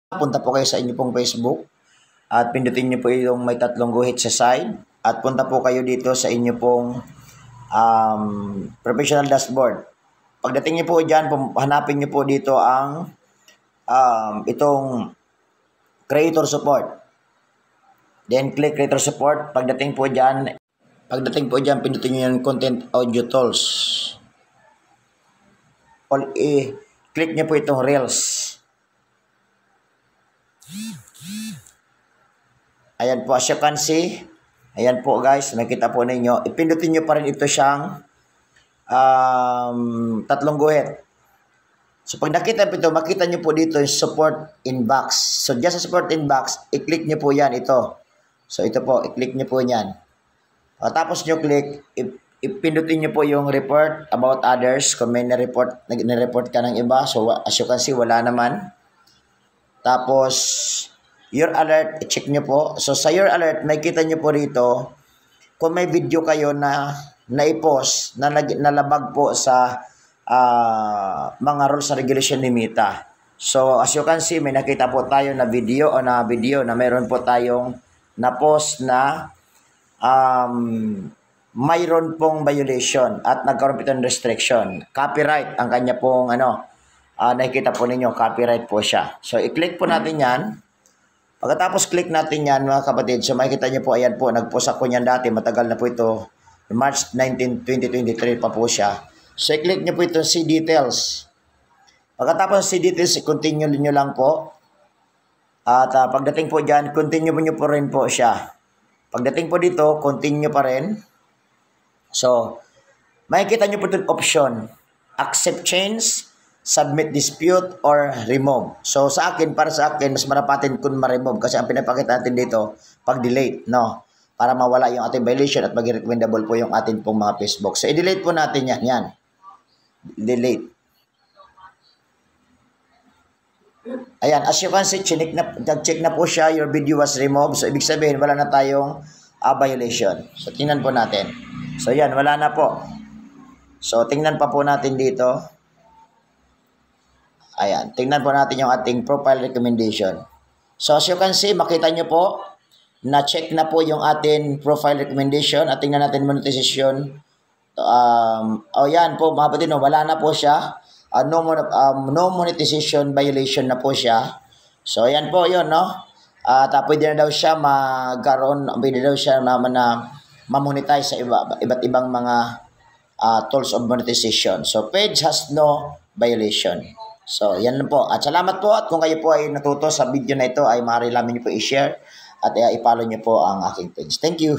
punta po kayo sa inyo pong Facebook at pindutin nyo po yung may tatlong guhit sa side at punta po kayo dito sa inyo pong professional dashboard. Pagdating nyo po dyan, hanapin nyo po dito ang itong creator support. Then click creator support. Pagdating po dyan, pindutin nyo yung content audio tools. Click nyo po itong reels. Ayan po, as you can see, ayan po guys, makita po ninyo, ipindutin nyo pa rin ito siyang tatlong guhit. So pag nakita po ito, makita nyo po dito yung support inbox. So dyan sa support inbox, i-click nyo po yan ito. So ito po, i-click nyo po yan. Tapos nyo click, ipindutin nyo po yung report about others. Kung may na-report ka ng iba, so as you can see, wala naman. Tapos, your alert, i-check nyo po. So, sa your alert, may kita nyo po rito, kung may video kayo na i-post, na nalabag po sa mga rules and regulation ni Meta. So, as you can see, may nakita po tayo na video na mayroon po tayong na-post na mayroon pong violation at nagkaroon po ng restriction. Copyright ang kanya pong nakikita po ninyo, copyright po siya. So, i-click po natin yan. Pagkatapos click natin yan, mga kapatid, so makikita nyo po, ayan po, nag-post ako niyan dati, matagal na po ito, March 19, 2023 pa po siya. So, i-click nyo po ito, see details. Pagkatapos see details, i-continue nyo lang po. At pagdating po dyan, continue nyo po rin po siya. Pagdating po dito, continue pa rin. So, makikita nyo po itong option, accept change, submit dispute, or remove. So, para sa akin, mas marapatin kung ma-remove kasi ang pinapakita natin dito, pag-delete, no? Para mawala yung ating violation at maging recommendable po yung ating pong mga Facebook. So, i-delete po natin yan. Yan. Delete. Ayan, as you can see, check na po siya, your video was removed. So, ibig sabihin, wala na tayong violation. So, tingnan po natin. So, yan, wala na po. So, tingnan pa po natin dito. Ayan, tingnan po natin yung ating profile recommendation. So, as you can see, makita nyo po, na-check na po yung ating profile recommendation at tingnan natin monetization. Yan po, mga kapatid, wala na po siya. No monetization violation na po siya. So, yan po yun, no? At pwede na daw siya pwede daw siya ma-monetize sa iba't ibang mga tools of monetization. So, page has no violation. So, yan lang po. At salamat po. At kung kayo po ay natuto sa video na ito, ay maaari namin niyo po i-share at i-follow niyo po ang aking page. Thank you.